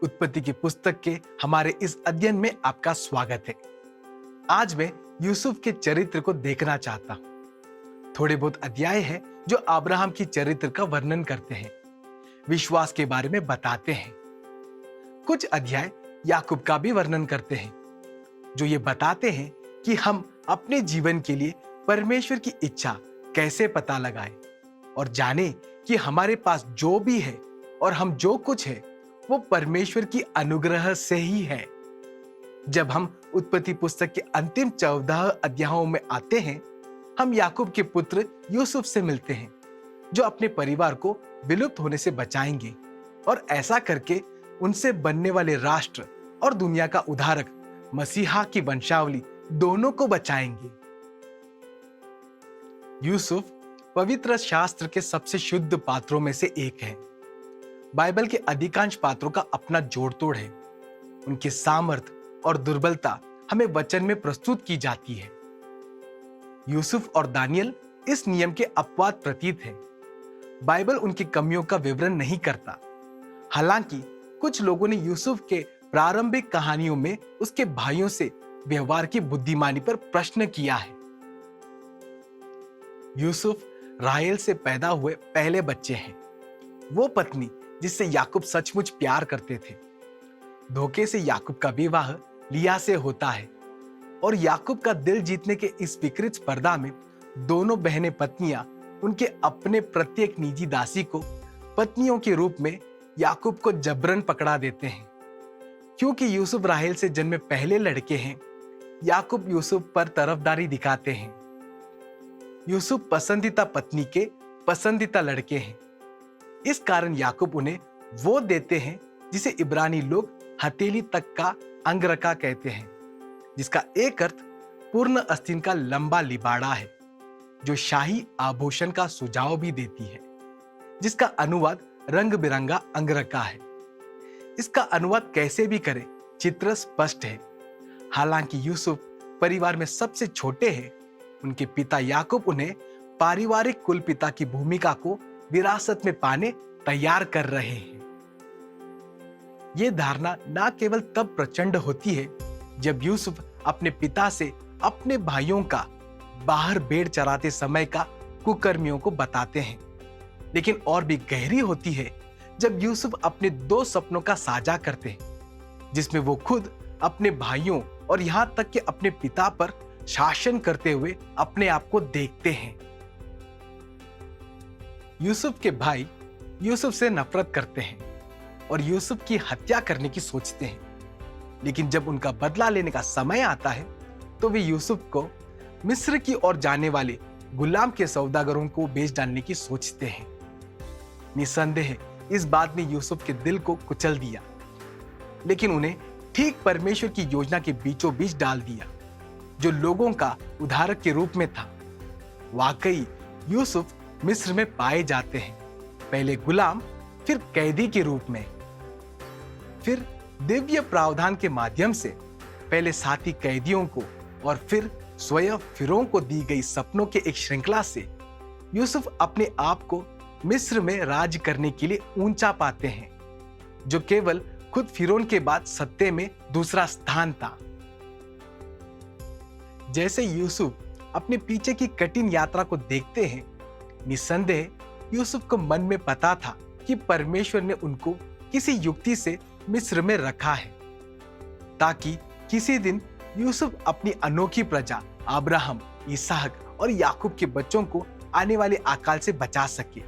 उत्पत्ति की पुस्तक के हमारे इस अध्ययन में आपका स्वागत है। आज मैं यूसुफ के चरित्र को देखना चाहता हूँ। थोड़े बहुत अध्याय हैं जो अब्राहम की चरित्र का वर्णन करते हैं, विश्वास के बारे में बताते हैं। कुछ अध्याय याकूब का भी वर्णन करते हैं, जो ये बताते हैं कि हम अपने जीवन के लिए परमेश्वर की इच्छा कैसे पता लगाएं और जाने कि हमारे पास जो भी है और हम जो कुछ है वो परमेश्वर की अनुग्रह से ही है। जब हम उत्पत्ति पुस्तक के अंतिम 14 अध्यायों में आते हैं, हम याकूब के पुत्र यूसुफ से मिलते हैं, जो अपने परिवार को विलुप्त होने से बचाएंगे और ऐसा करके उनसे बनने वाले राष्ट्र और दुनिया का उद्धारक मसीहा की वंशावली दोनों को बचाएंगे। यूसुफ पवित्र शास्त्र के सबसे शुद्ध पात्रों में से एक है। बाइबल के अधिकांश पात्रों का अपना जोड़ तोड़ है। उनके सामर्थ्य और दुर्बलता हमें वचन में प्रस्तुत की जाती है। यूसुफ और दानियल इस नियम के अपवाद प्रतीत हैं। बाइबल उनकी कमियों का विवरण नहीं करता। हालांकि कुछ लोगों ने यूसुफ के प्रारंभिक कहानियों में उसके भाइयों से व्यवहार की बुद्धिमानी पर प्रश्न किया है। यूसुफ राहेल से पैदा हुए पहले बच्चे हैं। वो पत्नी जिससे याकूब सचमुच प्यार करते थे। धोखे से याकूब का विवाह लिया से होता है और याकूब का दिल जीतने के इस विकृत स्पर्धा में दोनों बहनें पत्नियां उनके अपने प्रत्येक निजी दासी को पत्नियों के रूप में याकूब को जबरन पकड़ा देते हैं। क्योंकि यूसुफ राहेल से जन्मे पहले लड़के हैं, याकूब यूसुफ पर तरफदारी दिखाते हैं। यूसुफ पसंदीदा पत्नी के पसंदीदा लड़के हैं। इस कारण याकूब उन्हें वो देते हैं जिसे इब्रानी लोग हथेली तक का अंगरखा कहते हैं, जिसका एक अर्थ पूर्ण आस्तीन का लंबा लिबाड़ा है, जो शाही आभूषण का सुझाव भी देती है, जिसका अनुवाद रंग बिरंगा अंगरखा है। इसका अनुवाद कैसे भी करें, चित्र स्पष्ट है। हालांकि यूसुफ परिवार में सबसे छोटे हैं, उनके पिता याकूब उन्हें पारिवारिक कुल पिता की भूमिका को विरासत में पाने तैयार कर रहे हैं। यह धारणा न केवल तब प्रचंड होती है जब यूसुफ अपने पिता से अपने भाइयों का बाहर भेड़ चराते समय का कुकर्मियों को बताते हैं, लेकिन और भी गहरी होती है जब यूसुफ अपने 2 सपनों का साझा करते हैं, जिसमें वो खुद अपने भाइयों और यहां तक कि अपने पिता पर शासन करते हुए अपने आप को देखते हैं। यूसुफ के भाई यूसुफ से नफरत करते हैं और यूसुफ की हत्या करने की सोचते हैं, लेकिन जब उनका बदला लेने का समय आता है तो वे यूसुफ को मिस्र की ओर जाने वाले गुलाम के सौदागरों को बेच डालने की सोचते हैं। निसंदेह इस बात ने यूसुफ के दिल को कुचल दिया, लेकिन उन्हें ठीक परमेश्वर की योजना के बीचों बीच डाल दिया, जो लोगों का उद्धारक के रूप में था। वाकई यूसुफ मिस्र में पाए जाते हैं, पहले गुलाम, फिर कैदी के रूप में, फिर दिव्य प्रावधान के माध्यम से पहले साथी कैदियों को और फिर स्वयं फिरौन को दी गई सपनों के एक श्रृंखला से यूसुफ अपने आप को मिस्र में राज करने के लिए ऊंचा पाते हैं, जो केवल खुद फिरौन के बाद सत्ते में दूसरा स्थान था। जैसे यूसुफ अपने पीछे की कठिन यात्रा को देखते हैं, निसंदेह यूसुफ को मन में पता था कि परमेश्वर ने उनको किसी युक्ति से मिस्र में रखा है, ताकि किसी दिन यूसुफ अपनी अनोखी प्रजा अब्राहम, इसहाक और याकूब के बच्चों को आने वाले अकाल से बचा सके।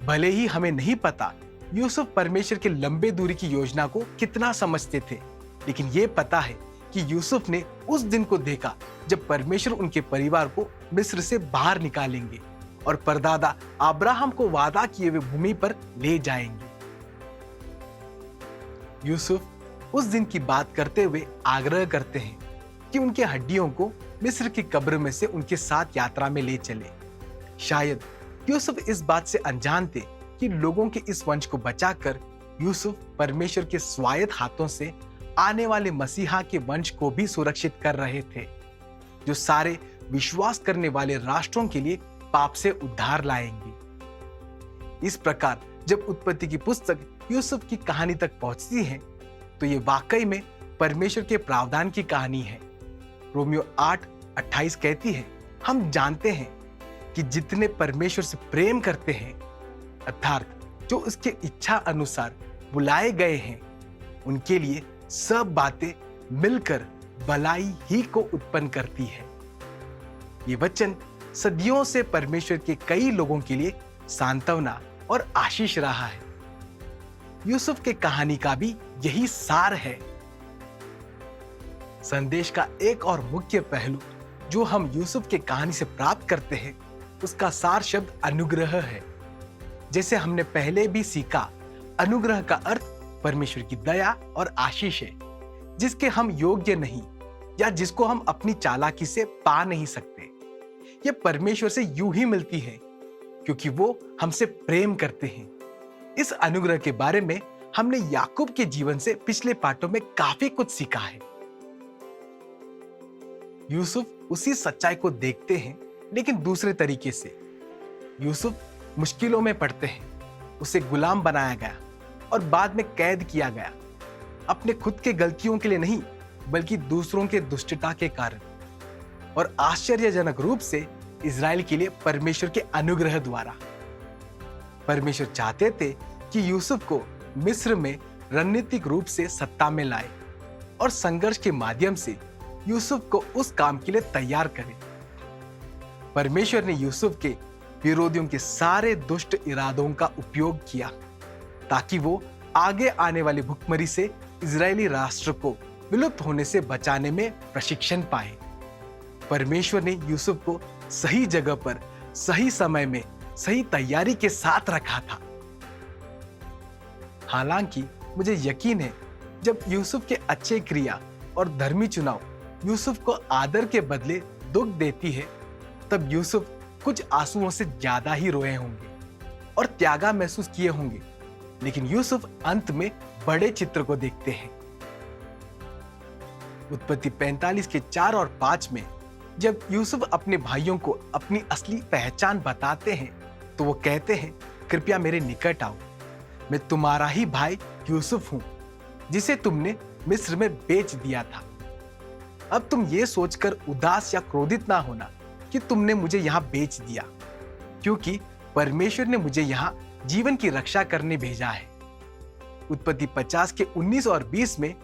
भले ही हमें नहीं पता यूसुफ परमेश्वर के लंबे दूरी की योजना को कितना समझते थे, लेकिन यह पता है कि यूसुफ ने उस दिन को देखा जब परमेश्वर उनके परिवार को मिस्र से बाहर निकालेंगे और परदादा अब्राहम को वादा किए हुए भूमि पर ले जाएंगे। यूसुफ उस दिन की बात करते हुए आग्रह करते हैं कि उनके हड्डियों को मिस्र की कब्र में से उनके साथ यात्रा में ले चले। शायद यूसुफ इस बात से अनजान थे कि लोगों के इस वंश को बचाकर यूसुफ परमेश्वर के स्वायत्त हाथों से आने वाले मसीहा के वंश को भी सुरक्षित कर रहे थे, जो सारे विश्वास करने वाले राष्ट्रों के लिए पाप से उद्धार लाएंगे। इस प्रकार जब उत्पत्ति की पुस्तक यूसुफ की कहानी तक पहुंचती है तो ये वाकई में परमेश्वर के प्रावधान की कहानी है। रोमियो 8:28 कहती है, हम जानते हैं कि जितने परमेश्वर से प्रेम करते हैं, अर्थात जो उसके इच्छा अनुसार बुलाए गए हैं, उनके लिए सब बातें मिलकर भलाई ही को उत्पन्न करती है। ये वचन सदियों से परमेश्वर के कई लोगों के लिए सांत्वना और आशीष रहा है। यूसुफ के कहानी का भी यही सार है। संदेश का एक और मुख्य पहलू जो हम यूसुफ के कहानी से प्राप्त करते हैं, उसका सार शब्द अनुग्रह है। जैसे हमने पहले भी सीखा, अनुग्रह का अर्थ परमेश्वर की दया और आशीष है, जिसके हम योग्य नहीं या जिसको हम अपनी चालाकी से पा नहीं सकते। ये परमेश्वर से यूं ही मिलती है क्योंकि वो हमसे प्रेम करते हैं। इस अनुग्रह के बारे में हमने याकूब के जीवन से पिछले पाठों में काफी कुछ सीखा है। यूसुफ उसी सच्चाई को देखते हैं, लेकिन दूसरे तरीके से। यूसुफ मुश्किलों में पड़ते हैं, उसे गुलाम बनाया गया और बाद में कैद किया गया, अपने खुद के गलतियों के लिए नहीं बल्कि दूसरों के दुष्टता के कारण, और आश्चर्यजनक रूप से इजराइल के लिए परमेश्वर के अनुग्रह द्वारा। परमेश्वर चाहते थे कि यूसुफ को मिस्र में रणनीतिक रूप से सत्ता में लाए और संघर्ष के माध्यम से यूसुफ को उस काम के लिए तैयार करें। परमेश्वर ने यूसुफ के विरोधियों के सारे दुष्ट इरादों का उपयोग किया ताकि वो आगे आने वाली भुखमरी से इजरायली राष्ट्र को विलुप्त होने से बचाने में प्रशिक्षण पाए। परमेश्वर ने यूसुफ को सही जगह पर सही समय में सही तैयारी के साथ रखा था। हालांकि मुझे यकीन है, जब यूसुफ के अच्छे क्रिया और धर्मी चुनाव यूसुफ को आदर के बदले दुख देती है, तब यूसुफ कुछ आंसुओं से ज्यादा ही रोए होंगे और त्यागा महसूस किए होंगे। लेकिन यूसुफ अंत में बड़े चित्र को देखते हैं। उत्पत्ति 45 के 4 और 5 में जब यूसुफ अपने भाइयों को अपनी असली पहचान बताते हैं तो वो कहते हैं, कृपया मेरे निकट आओ, मैं तुम्हारा ही भाई यूसुफ हूं जिसे तुमने मिस्र में बेच दिया था। अब तुम ये सोचकर उदास या क्रोधित ना होना कि तुमने मुझे यहां बेच दिया, क्योंकि परमेश्वर ने मुझे यहां जीवन की रक्षा करने भेजा है। उत्पत्ति 50 के 19 और 20 में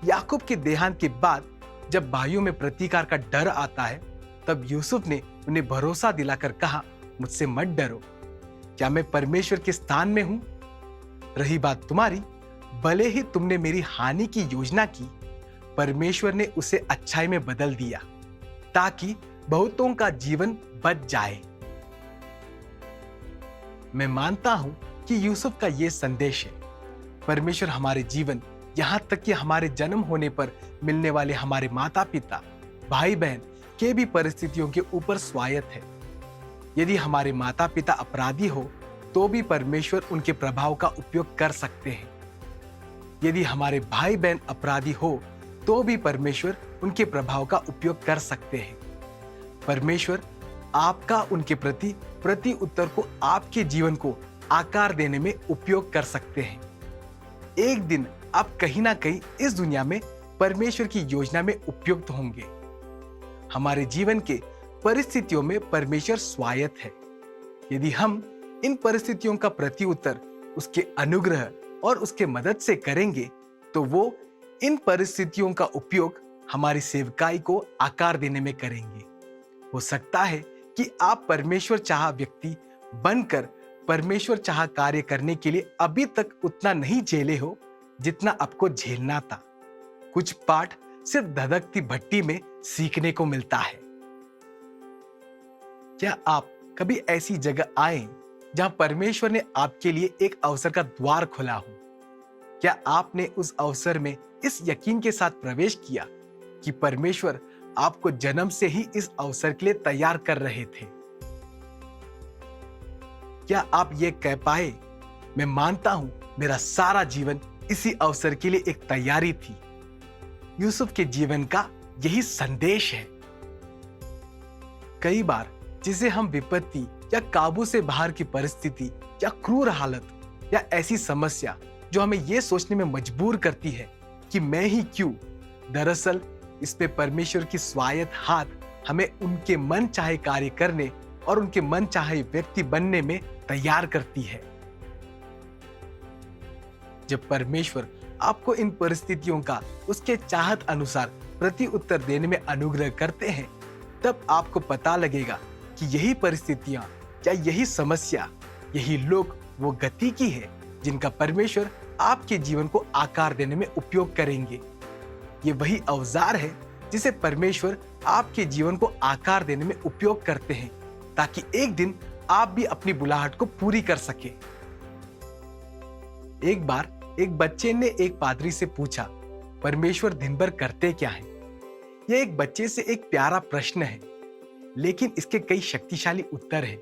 याकूब के देहांत के बाद जब भाइयों में प्रतीकार का डर आता है, तब यूसुफ ने उन्हें भरोसा दिलाकर कहा, मुझसे मत डरो, क्या मैं परमेश्वर के स्थान में हूं? रही बात तुम्हारी, भले ही तुमने मेरी हानि की योजना की, परमेश्वर ने उसे अच्छाई में बदल दिया ताकि बहुतों का जीवन बच जाए। मैं मानता हूं कि यूसुफ का यह संदेश है। परमेश्वर हमारे जीवन, यहां तक कि हमारे जन्म होने पर मिलने वाले हमारे माता पिता, भाई बहन के भी परिस्थितियों के ऊपर स्वायत्त है। यदि हमारे माता पिता अपराधी हो तो भी परमेश्वर उनके प्रभाव का उपयोग कर सकते हैं। यदि हमारे भाई बहन अपराधी हो तो भी परमेश्वर उनके प्रभाव का उपयोग कर सकते हैं। परमेश्वर आपका उनके प्रति उत्तर को आपके जीवन को आकार देने में उपयोग कर सकते हैं। एक दिन आप कहीं ना कहीं इस दुनिया में परमेश्वर की योजना में उपयुक्त होंगे। हमारे जीवन के परिस्थितियों में परमेश्वर स्वायत्त है। यदि हम इन परिस्थितियों का प्रति उत्तर उसके अनुग्रह और उसके मदद से करेंगे तो वो इन परिस्थितियों का उपयोग हमारी सेवकाई को आकार देने में करेंगे। हो सकता है कि आप परमेश्वर चाह व्यक्ति बनकर परमेश्वर चाह कार्य करने के लिए अभी तक उतना नहीं झेले हो जितना आपको झेलना था। कुछ पाठ सिर्फ धधकती भट्टी में सीखने को मिलता है। क्या आप कभी ऐसी जगह आए जहां परमेश्वर ने आपके लिए एक अवसर का द्वार खोला हो? क्या आपने उस अवसर में इस यकीन के साथ प्रवेश किया कि परमेश्वर आपको जन्म से ही इस अवसर के लिए तैयार कर रहे थे? क्या आप ये कह पाए, मैं मानता हूं मेरा सारा जीवन इसी अवसर के लिए एक तैयारी थी? यूसुफ के जीवन का यही संदेश है। कई बार जिसे हम विपत्ति या काबू से बाहर की परिस्थिति या क्रूर हालत या ऐसी समस्या जो हमें यह सोचने में मजबूर करती है कि मैं ही क्यों, दरअसल इस पे परमेश्वर की स्वायत्त हाथ हमें उनके मन चाहे कार्य करने और उनके मन चाहे व्यक्ति बनने में तैयार करती है। जब परमेश्वर आपको इन परिस्थितियों का उसके चाहत अनुसार प्रति उत्तर देने में अनुग्रह करते हैं, तब आपको पता लगेगा कि यही परिस्थितियां या यही समस्या, यही लोग वो गति की है जिनका परमेश्वर आपके जीवन को आकार देने में उपयोग करेंगे। ये वही औजार है जिसे परमेश्वर आपके जीवन को आकार देने में उपयोग करते हैं, ताकि एक दिन आप भी अपनी बुलाहट को पूरी कर सके। एक बार एक बच्चे ने एक पादरी से पूछा, परमेश्वर दिन भर करते क्या है? यह एक बच्चे से एक प्यारा प्रश्न है, लेकिन इसके कई शक्तिशाली उत्तर हैं।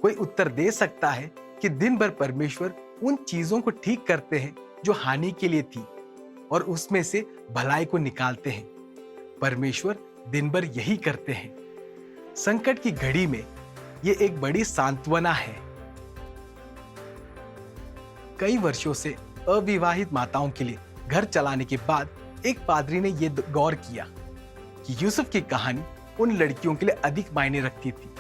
कोई उत्तर दे सकता है कि दिन भर परमेश्वर उन चीजों को ठीक करते हैं जो हानि के लिए थी और उसमें से भलाई को निकालते हैं। परमेश्वर दिन भर यही करते हैं। संकट की घड़ी में यह एक बड़ी सांत्वना है। कई वर्षों से अविवाहित माताओं के लिए घर चलाने के बाद एक पादरी ने यह गौर किया कि यूसुफ की कहानी उन लड़कियों के लिए अधिक मायने रखती थी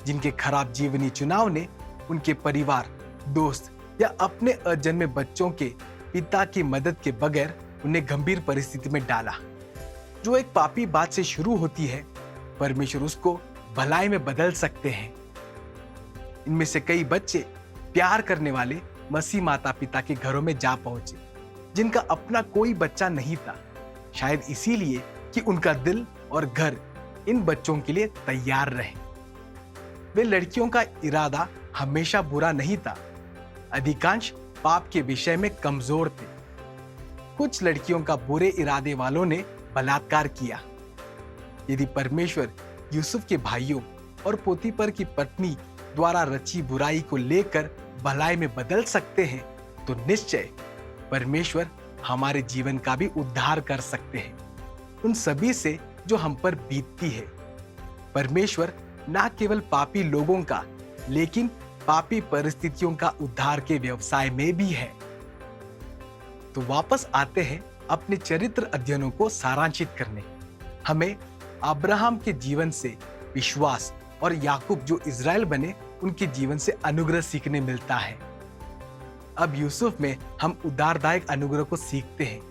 जिनके खराब जीवनी चुनाव ने उनके परिवार, दोस्त या अपने अजन्मे बच्चों के पिता की मदद के बगैर उन्हें गंभीर परिस्थिति में डाला। जो एक पापी बात से शुरू होती है, परमेश्वर उसको भलाई में बदल सकते हैं। इनमें से कई बच्चे प्यार करने वाले मसीह माता पिता के घरों में जा पहुंचे जिनका अपना कोई बच्चा नहीं था, शायद इसीलिए कि उनका दिल और घर इन बच्चों के लिए तैयार रहे। वे लड़कियों का इरादा हमेशा बुरा नहीं था, अधिकांश पाप के विषय में कमजोर थे। कुछ लड़कियों का बुरे इरादे वालों ने बलात्कार किया। यदि परमेश्वर यूसुफ के भाइयों और पोतीपर की पत्नी द्वारा रची बुराई को लेकर भलाई में बदल सकते हैं, तो निश्चय परमेश्वर हमारे जीवन का भी उद्धार कर सकते हैं, उन सभी से जो हम पर बीतती है। परमेश्वर न केवल पापी लोगों का, लेकिन पापी परिस्थितियों का उद्धार के व्यवसाय में भी है। तो वापस आते हैं अपने चरित्र अध्ययनों को सारांशित करने। हमें अब्राहम के जीवन से विश्वास और याकूब जो इजराइल बने उनके जीवन से अनुग्रह सीखने मिलता है। अब यूसुफ में हम उद्धारदायक अनुग्रह को सीखते हैं,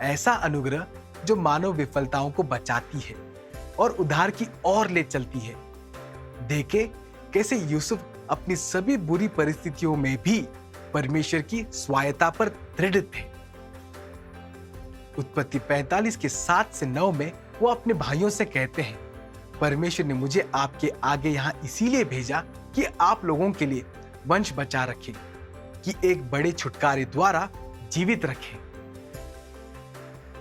ऐसा अनुग्रह जो मानव विफलताओं को बचाती है और उद्धार की ओर ले चलती है। देखें कैसे यूसुफ अपनी सभी बुरी परिस्थितियों में भी परमेश्वर की स्वायत्ता पर दृढ़ थे। उत्पत्ति 45 के 7 से 9 में वो अपने भाइयों से कहते हैं, परमेश्वर ने मुझे आपके आगे यहाँ इसीलिए भेजा कि आप लोगों के लिए वंश बचा रखे, कि एक बड़े छुटकारे द्वारा जीवित रखे।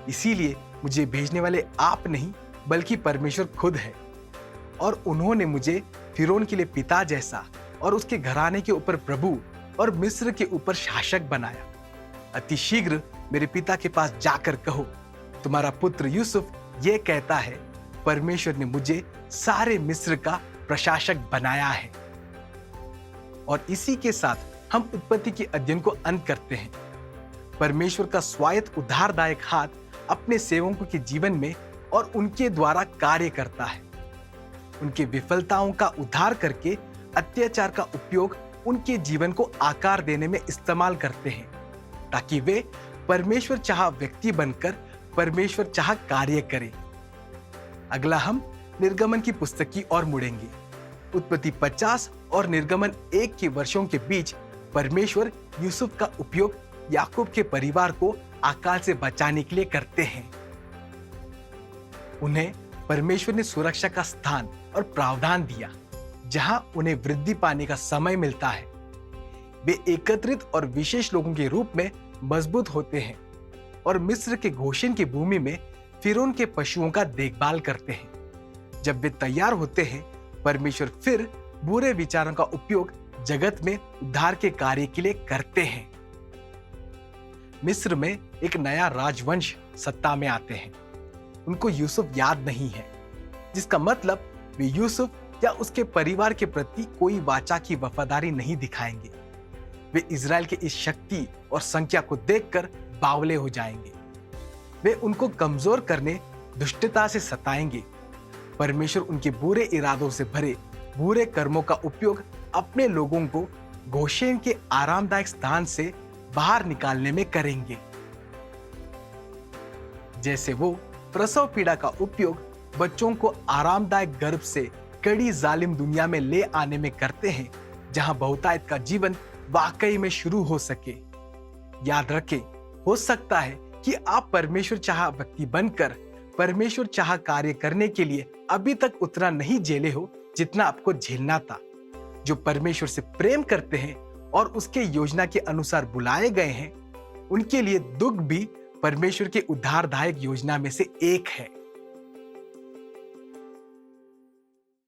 इसीलिए मुझे भेजने वाले आप नहीं बल्कि परमेश्वर खुद है, और उन्होंने मुझे फिरौन के लिए पिता जैसा और उसके घराने के ऊपर प्रभु और मिस्र के ऊपर शासक बनाया। अति शीघ्र मेरे पिता के पास जाकर कहो, तुम्हारा पुत्र यूसुफ ये कहता है, परमेश्वर ने मुझे सारे मिस्र का प्रशासक बनाया है। और इसी के साथ हम उत्पत्ति के अध्ययन को अंत करते हैं। परमेश्वर का स्वायत्त उद्धारदायक हाथ अपने सेवकों के जीवन में और उनके द्वारा कार्य करता है। उनके विफलताओं का उद्धार करके अत्याचार का उपयोग उनके जीवन को आकार देने में इस्तेमाल करते हैं, ताकि वे परमेश्वर चाह व्यक्ति बनकर परमेश्वर चाह कार्य करें। अगला हम निर्गमन की पुस्तक की ओर मुड़ेंगे। उत्पत्ति 50 और निर्गमन 1 के वर्षों के बीच परमेश्वर यूसुफ का उपयोग याकूब के परिवार को अकाल से बचाने के लिए करते हैं। उन्हें परमेश्वर ने सुरक्षा का स्थान और प्रावधान दिया, जहां उन्हें वृद्धि पाने का समय मिलता है। वे एकत्रित और विशेष लोगों के रूप में मजबूत होते हैं और मिस्र के गोशेन की भूमि में फिरौन के पशुओं का देखभाल करते हैं। जब वे तैयार होते हैं, परमेश्वर फिर बुरे विचारों का उपयोग जगत में उद्धार के कार्य के लिए करते हैं। मिस्र में एक नया राजवंश सत्ता में आते हैं। उनको यूसुफ याद नहीं है, जिसका मतलब वे यूसुफ या उसके परिवार के प्रति कोई वाचा की वफादारी नहीं दिखाएंगे। वे इज़राइल की इस शक्ति और संख्या को देखकर बावले हो जाएंगे। वे उनको कमजोर करने, दुष्टता से सताएंगे। परमेश्वर उनके बुरे इरादों से भरे बुरे कर्मों का उपयोग अपने लोगों को गोशेन के आरामदायक स्थान से बाहर निकालने में करेंगे। जैसे वो प्रसव पीड़ा का उपयोग बच्चों को आरामदायक गर्भ से कड़ी जालिम दुनिया में ले आने में करते हैं, जहां बहुतायत का जीवन वाकई में शुरू हो सके। याद रखें, हो सकता है कि आप परमेश्वर चाह व्यक्ति बनकर परमेश्वर चाह कार्य करने के लिए अभी तक उतना नहीं झेले हो जितना आपको झेलना था। जो परमेश्वर से प्रेम करते हैं और उसके योजना के अनुसार बुलाए गए हैं, उनके लिए दुख भी परमेश्वर के उद्धारदायक योजना में से एक है।